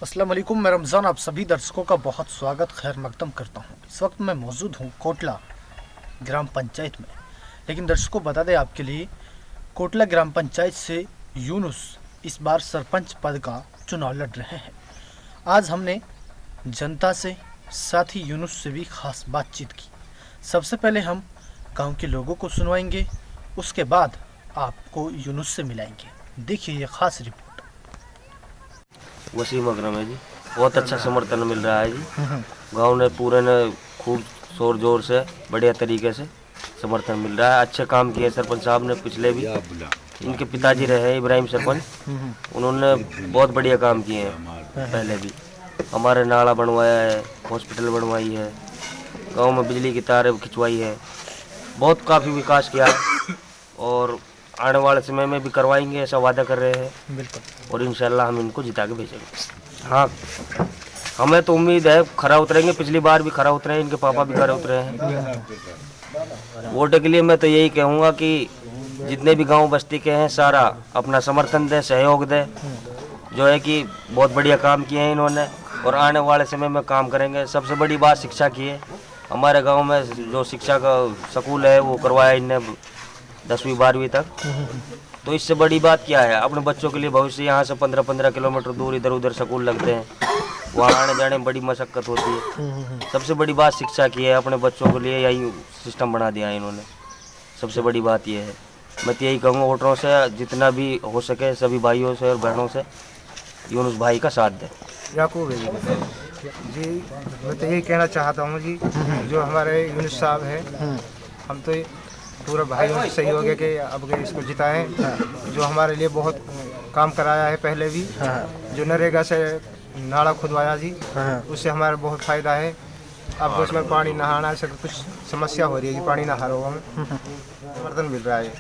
अस्सलाम वालेकुम। मैं रमज़ान आप सभी दर्शकों का बहुत स्वागत खैर मकदम करता हूँ। इस वक्त मैं मौजूद हूँ कोटला ग्राम पंचायत में। लेकिन दर्शकों बता दें आपके लिए, कोटला ग्राम पंचायत से यूनुस इस बार सरपंच पद का चुनाव लड़ रहे हैं। आज हमने जनता से साथ ही यूनुस से भी खास बातचीत की। सबसे पहले हम गांव के लोगों को सुनवाएंगे, उसके बाद आपको यूनुस से मिलाएंगे। देखिए ये खास रिपोर्ट। वसीम अकरम है जी। बहुत अच्छा समर्थन मिल रहा है जी। गांव ने पूरे ने खूब शोर जोर से बढ़िया तरीके से समर्थन मिल रहा है। अच्छे काम किए सरपंच साहब ने, पिछले भी इनके पिताजी रहे इब्राहिम सरपंच, उन्होंने बहुत बढ़िया काम किए हैं। पहले भी हमारे नाला बनवाया है, हॉस्पिटल बनवाई है, गांव में बिजली की तारें खिंचवाई है, बहुत काफ़ी विकास किया है और आने वाले समय में भी करवाएंगे ऐसा वादा कर रहे हैं। बिल्कुल। और इंशाल्लाह हम इनको जिता के भेजेंगे। हाँ, हमें तो उम्मीद है खरा उतरेंगे। पिछली बार भी खरा उतरे हैं, इनके पापा भी खरा उतरे हैं। वोट के लिए मैं तो यही कहूँगा कि जितने भी गांव बस्ती के हैं सारा अपना समर्थन दें, सहयोग दें। जो है कि बहुत बढ़िया काम किए हैं इन्होंने और आने वाले समय में काम करेंगे। सबसे बड़ी बात शिक्षा की है। हमारे गाँव में जो शिक्षा का स्कूल है वो करवाया इनने 10वीं 12वीं तक। तो इससे बड़ी बात क्या है, अपने बच्चों के लिए भविष्य यहाँ से 15-15 किलोमीटर दूर इधर उधर स्कूल लगते हैं, वहाँ आने जाने में बड़ी मशक्क़त होती है। सबसे बड़ी बात शिक्षा की है। अपने बच्चों के लिए यही सिस्टम बना दिया है इन्होंने। सबसे बड़ी बात यह है। मैं तो यही कहूँगा वोटरों से जितना भी हो सके सभी भाइयों से और बहनों से यूनुस भाई का साथ दें। याकूब है जी। मैं तो यही कहना चाहता हूँ जी, जो हमारे यूनुस साहब हैं, हम तो पूरा भाइयों से सहयोग है कि अब के इसको जिताएं। जो हमारे लिए बहुत काम कराया है पहले भी, जो नरेगा से नाला खुदवाया जी, उससे हमारा बहुत फ़ायदा है। अब उसमें पानी नहाना से कुछ समस्या हो रही है जी, पानी नहा रहा हमें समर्थन मिल रहा है।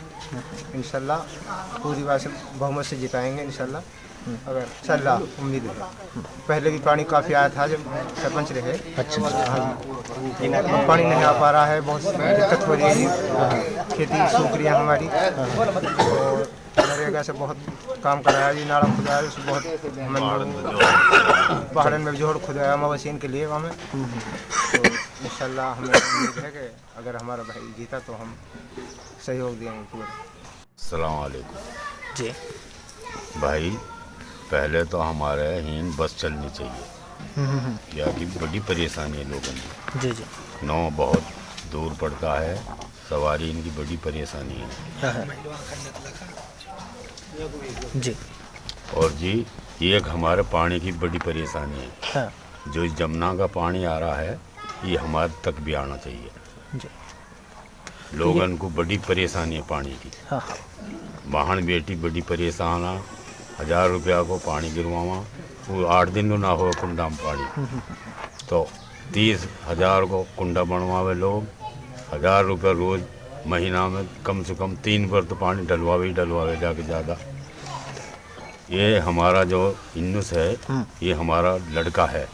इंशाल्लाह पूरी बात से बहुमत से जिताएंगे इंशाल्लाह, अगर चल उम्मीद है। पहले भी पानी काफ़ी आया था जब सरपंच रहे। अच्छा। हाँ जी, पानी नहीं आ पा रहा है, बहुत दिक्कत हो रही है जी। खेती सूख रही है हमारी और नरेगा से बहुत काम कराया जी, नाला खुदाया उससे बहुत पहाड़न में जोड़ खुदाया मवेशियों के लिए वहाँ में। तो इंशाल्लाह हमें उम्मीद है कि अगर हमारा भाई जीता तो हम सहयोग देंगे पूरा। अस्सलाम वालेकुम जी भाई। पहले तो हमारे हीन बस चलनी चाहिए, या कि बड़ी परेशानी है लोगों की। जी जी। नौ बहुत दूर पड़ता है, सवारी इनकी बड़ी परेशानी है। जी। और जी एक हमारे पानी की बड़ी परेशानी है। हाँ। जो इस जमुना का पानी आ रहा है ये हमारे तक भी आना चाहिए। जी। लोगों को बड़ी परेशानी है पानी की। हाँ। वाहन बेटी बड़ी परेशान है। 1000 रुपया को पानी गिरवावा, वो 8 दिन ना हो कुंडा में पानी, तो 30,000 को कुंडा बनवावे लोग। 1000 रुपया रोज़ महीना में कम से कम 3 बार तो पानी डलवावे जाके ज़्यादा। ये हमारा जो यूनुस है ये हमारा लड़का है,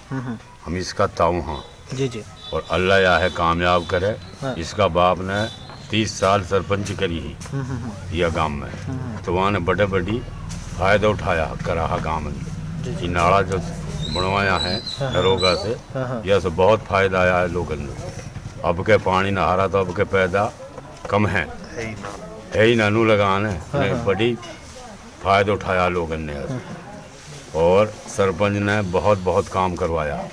हम इसका ताऊ हाँ जी जी। और अल्लाह या है कामयाब करे। हाँ। इसका बाप ने 30 साल सरपंच करी ही यह गांव में, तो वहाँ ने बड़े बड़ी फ़ायदा उठाया करा गाँव में। ये नाला जो बनवाया है नरोगा से, यह से बहुत फ़ायदा आया है लोगों को। अब के पानी नहा रहा तो अब के पैदा कम है ही ना नू लगाने बड़ी फ़ायदा उठाया लोगों ने। और सरपंच ने बहुत बहुत काम करवाया।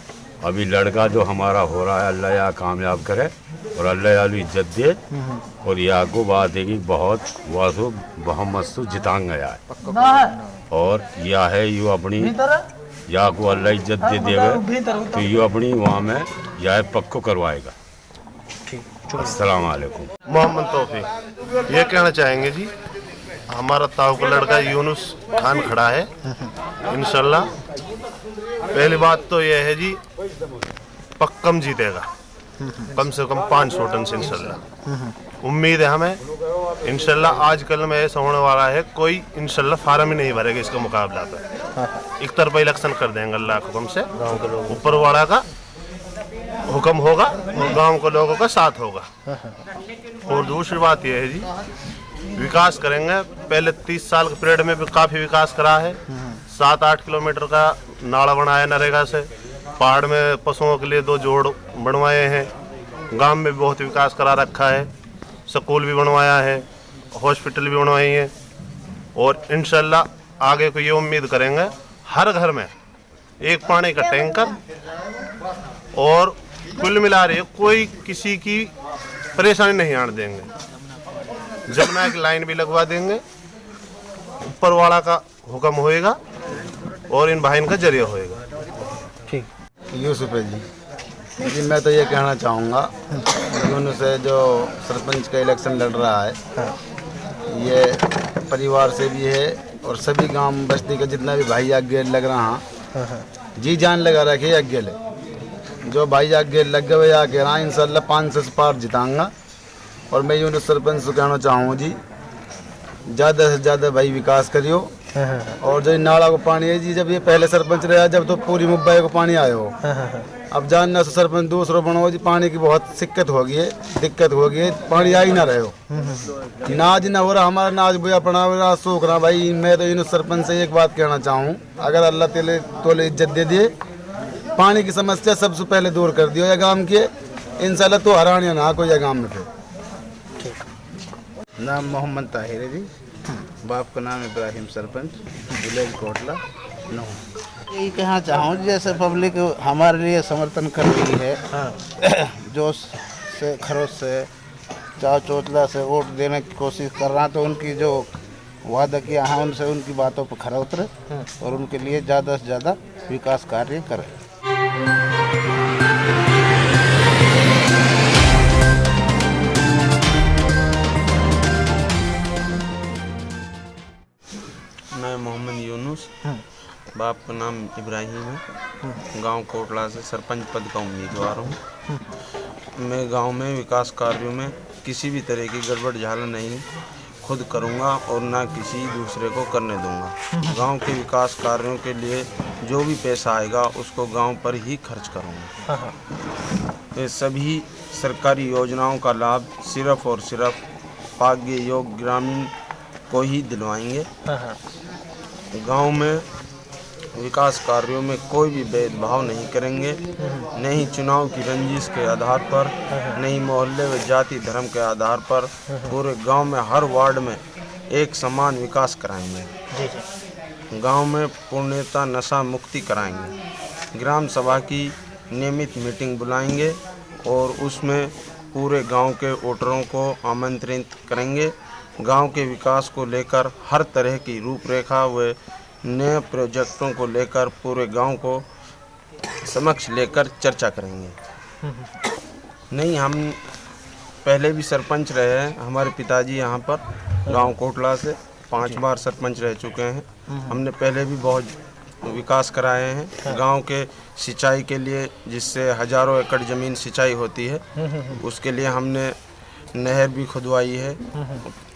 अभी लड़का जो हमारा हो रहा है अल्लाह या कामयाब करे और अल्लाह यालू इज्जत दे। और या को बात है कि बहुत वासो मोहम्मद से जितांग गया है और यह है यू अपनी या को अल्लाह इज्जत दे देगा तो यू अपनी वहाँ में यह पक्को करवाएगा। अस्सलाम वालेकुम। मोहम्मद तौफीक ये कहना चाहेंगे जी, हमारा ताऊ का लड़का यूनुस खान खड़ा है इंशाल्लाह। पहली बात तो यह है जी, पक्कम जीतेगा कम से कम 500 टन से इंशाल्लाह। उम्मीद है हमें इंशाल्लाह। आजकल में ऐसा होने वाला है कोई इंशाल्लाह फार्म ही नहीं भरेगा इसका मुकाबला पे। एक तरफा इलेक्शन कर देंगे अल्लाह के हुक्म से, ऊपर वाला का हुक्म होगा और गांव के लोगों का साथ होगा। और दूसरी बात यह है जी, विकास करेंगे। पहले 30 साल के पीरियड में भी काफ़ी विकास करा है। 7-8 किलोमीटर का नाला बनाया नरेगा से। पहाड़ में पशुओं के लिए 2 जोड़ बनवाए हैं। गांव में बहुत विकास करा रखा है। स्कूल भी बनवाया है, हॉस्पिटल भी बनवाई है। और इंशाल्लाह आगे को ये उम्मीद करेंगे हर घर में एक पानी का टैंकर, और कुल मिला रहे कोई किसी की परेशानी नहीं आने देंगे। जमुना की लाइन भी लगवा देंगे। ऊपर वाला का हुक्म होएगा और इन भाई का जरिया होएगा। ठीक। यूसुफ है जी, मैं तो ये कहना चाहूँगा यूनुस से जो सरपंच का इलेक्शन लड़ रहा है, ये परिवार से भी है और सभी गांव बस्ती का जितना भी भाई आगे लग रहा जी जान लगा रखे आगे ले, जो भाई आगे लग गए आगे रहा इंशाल्लाह 500 से पार जिताऊंगा। और मैं यूनुस सरपंच से कहना चाहूँ जी, ज़्यादा से ज़्यादा भाई विकास करियो। और जो नाला को पानी है जी, जब ये पहले सरपंच रहा जब तो पूरी मुंबई को पानी आया हो, अब जानना से सरपंच दूसरों बनो जी, पानी की बहुत दिक्कत हो गई है, पानी आ ही ना रहे हो। नाज ना हो रहा हमारा, नाज बुया पड़ा हो रहा, सूख रहा। भाई मैं तो यूनुस सरपंच से एक बात कहना चाहूँ, अगर अल्लाह तोले इज्जत दे दिए, पानी की समस्या सबसे पहले दूर कर दियो या गाँव की, इंशाल्लाह तो हरानिया ना कोई गाँव में। फिर नाम मोहम्मद ताहिर है जी, बाप का नाम इब्राहिम, सरपंच विलेज कोटला नौ। यही कहना चाहूँ जैसे पब्लिक हमारे लिए समर्थन कर रही है, जोश से खरोश से चाव चोचला से वोट देने की कोशिश कर रहा, तो उनकी जो वादा किया है उनसे उनकी बातों पर खरा उतरे और उनके लिए ज़्यादा से ज़्यादा विकास कार्य करें। मैं मोहम्मद यूनुस, बाप का नाम इब्राहिम है, गांव कोटला से सरपंच पद का उम्मीदवार हूं। मैं गांव में विकास कार्यों में किसी भी तरह की गड़बड़ झाला नहीं खुद करूंगा और ना किसी दूसरे को करने दूंगा। गांव के विकास कार्यों के लिए जो भी पैसा आएगा उसको गांव पर ही खर्च करूंगा। ये सभी सरकारी योजनाओं का लाभ सिर्फ और सिर्फ भाग्य योग्य ग्रामीण को ही दिलवाएंगे। गांव में विकास कार्यों में कोई भी भेदभाव नहीं करेंगे, नहीं चुनाव की रंजिश के आधार पर, नहीं मोहल्ले व जाति धर्म के आधार पर। पूरे गांव में हर वार्ड में एक समान विकास कराएंगे। गांव में पूर्णतः नशा मुक्ति कराएंगे। ग्राम सभा की नियमित मीटिंग बुलाएंगे और उसमें पूरे गांव के वोटरों को आमंत्रित करेंगे। गांव के विकास को लेकर हर तरह की रूपरेखा व नए प्रोजेक्टों को लेकर पूरे गांव को समक्ष लेकर चर्चा करेंगे। नहीं, हम पहले भी सरपंच रहे हैं। हमारे पिताजी यहाँ पर गांव कोटला से 5 बार सरपंच रह चुके हैं। हमने पहले भी बहुत विकास कराए हैं गांव के सिंचाई के लिए, जिससे हजारों एकड़ ज़मीन सिंचाई होती है। उसके लिए हमने नहर भी खुदवाई है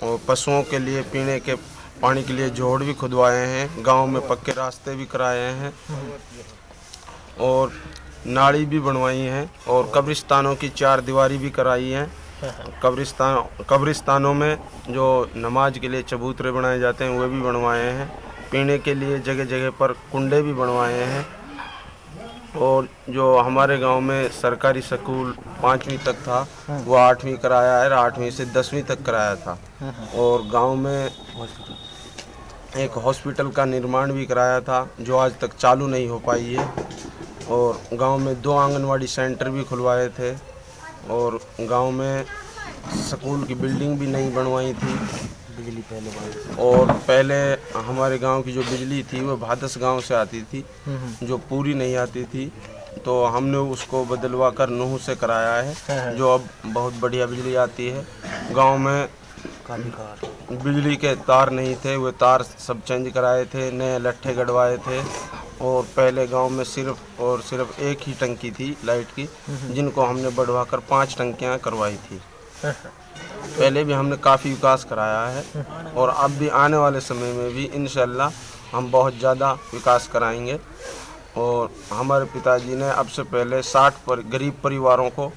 और पशुओं के लिए पीने के पानी के लिए जोड़ भी खुदवाए हैं। गांव में पक्के रास्ते भी कराए हैं और नाली भी बनवाई हैं और कब्रिस्तानों की 4 दीवारी भी कराई हैं। कब्रिस्तानों में जो नमाज के लिए चबूतरे बनाए जाते हैं वे भी बनवाए हैं। पीने के लिए जगह जगह पर कुंडे भी बनवाए हैं। और जो हमारे गांव में सरकारी स्कूल 5वीं तक था वो 8वीं कराया है, 8वीं से 10वीं तक कराया था। और गांव में एक हॉस्पिटल का निर्माण भी कराया था जो आज तक चालू नहीं हो पाई है। और गांव में 2 आंगनवाड़ी सेंटर भी खुलवाए थे और गांव में स्कूल की बिल्डिंग भी नहीं बनवाई थी। बिजली पहले हमारे गांव की जो बिजली थी वो भादस गांव से आती थी, जो पूरी नहीं आती थी, तो हमने उसको बदलवा कर नूह से कराया है, जो अब बहुत बढ़िया बिजली आती है। गांव में बिजली के तार नहीं थे, वो तार सब चेंज कराए थे, नए लट्ठे गड़वाए थे। और पहले गांव में सिर्फ और सिर्फ एक ही टंकी थी लाइट की, जिनको हमने बढ़वा कर 5 टंकियां करवाई थी। पहले भी हमने काफ़ी विकास कराया है और अब भी आने वाले समय में भी इंशाल्लाह हम बहुत ज़्यादा विकास कराएंगे। और हमारे पिताजी ने अब से पहले 60 गरीब परिवारों को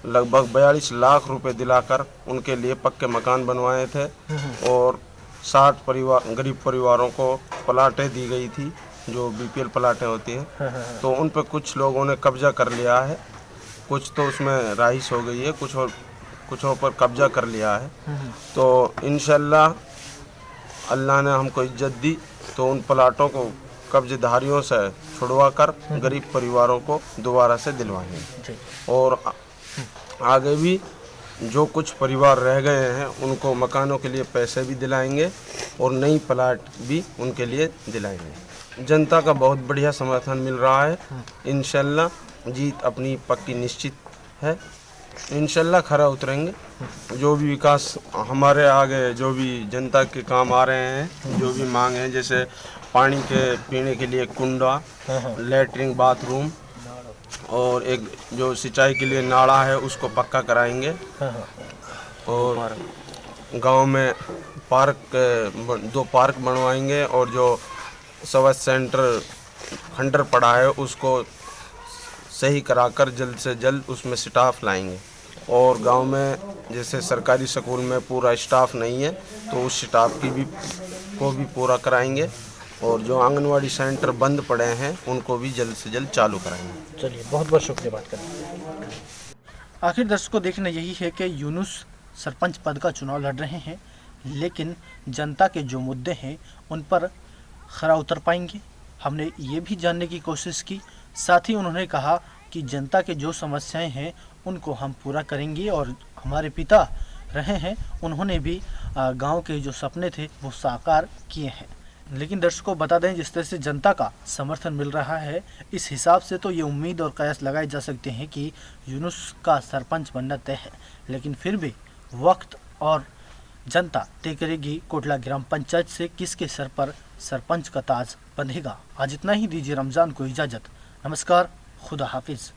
लगभग 42 लाख रुपए दिलाकर उनके लिए पक्के मकान बनवाए थे और 60 परिवार गरीब परिवारों को प्लाटें दी गई थी, जो बीपीएल प्लाटें होती हैं। तो उन पर कुछ लोगों ने कब्जा कर लिया है, कुछ तो उसमें राइस हो गई है, कुछ पर कब्जा कर लिया है। तो इंशाल्लाह अल्लाह ने हमको इज्जत दी, तो उन प्लाटों को कब्जेदारियों से छुड़वा कर गरीब परिवारों को दोबारा से दिलवाएंगे। और आगे भी जो कुछ परिवार रह गए हैं उनको मकानों के लिए पैसे भी दिलाएंगे और नई प्लाट भी उनके लिए दिलाएंगे। जनता का बहुत बढ़िया समर्थन मिल रहा है। इंशाल्लाह जीत अपनी पक्की निश्चित है। इंशाल्लाह खरा उतरेंगे। जो भी विकास हमारे आगे, जो भी जनता के काम आ रहे हैं, जो भी मांग है, जैसे पानी के पीने के लिए कुंडा, लेटरिन, बाथरूम और एक जो सिंचाई के लिए नाला है उसको पक्का कराएंगे। और गांव में दो पार्क बनवाएंगे और जो स्वास्थ्य सेंटर खंडर पड़ा है उसको सही कराकर जल्द से जल्द उसमें स्टाफ लाएंगे। और गांव में जैसे सरकारी स्कूल में पूरा स्टाफ नहीं है तो उस स्टाफ को भी पूरा कराएंगे। और जो आंगनवाड़ी सेंटर बंद पड़े हैं उनको भी जल्द से जल्द चालू कराएंगे। चलिए, बहुत बहुत शुक्रिया बात करने। आखिर दर्शकों, देखना यही है कि यूनुस सरपंच पद का चुनाव लड़ रहे हैं, लेकिन जनता के जो मुद्दे हैं उन पर खरा उतर पाएंगे। हमने ये भी जानने की कोशिश की। साथ ही उन्होंने कहा कि जनता के जो समस्याएं हैं उनको हम पूरा करेंगे और हमारे पिता रहे हैं, उन्होंने भी गांव के जो सपने थे वो साकार किए हैं। लेकिन दर्शकों बता दें, जिस तरह से जनता का समर्थन मिल रहा है, इस हिसाब से तो ये उम्मीद और कयास लगाए जा सकते हैं कि यूनुस का सरपंच बनना तय है। लेकिन फिर भी वक्त और जनता तय करेगी कोटला ग्राम पंचायत से किसके सर पर सरपंच का ताज बंधेगा। आज इतना ही, दीजिए रमज़ान को इजाज़त। नमस्कार, खुदा हाफिज़।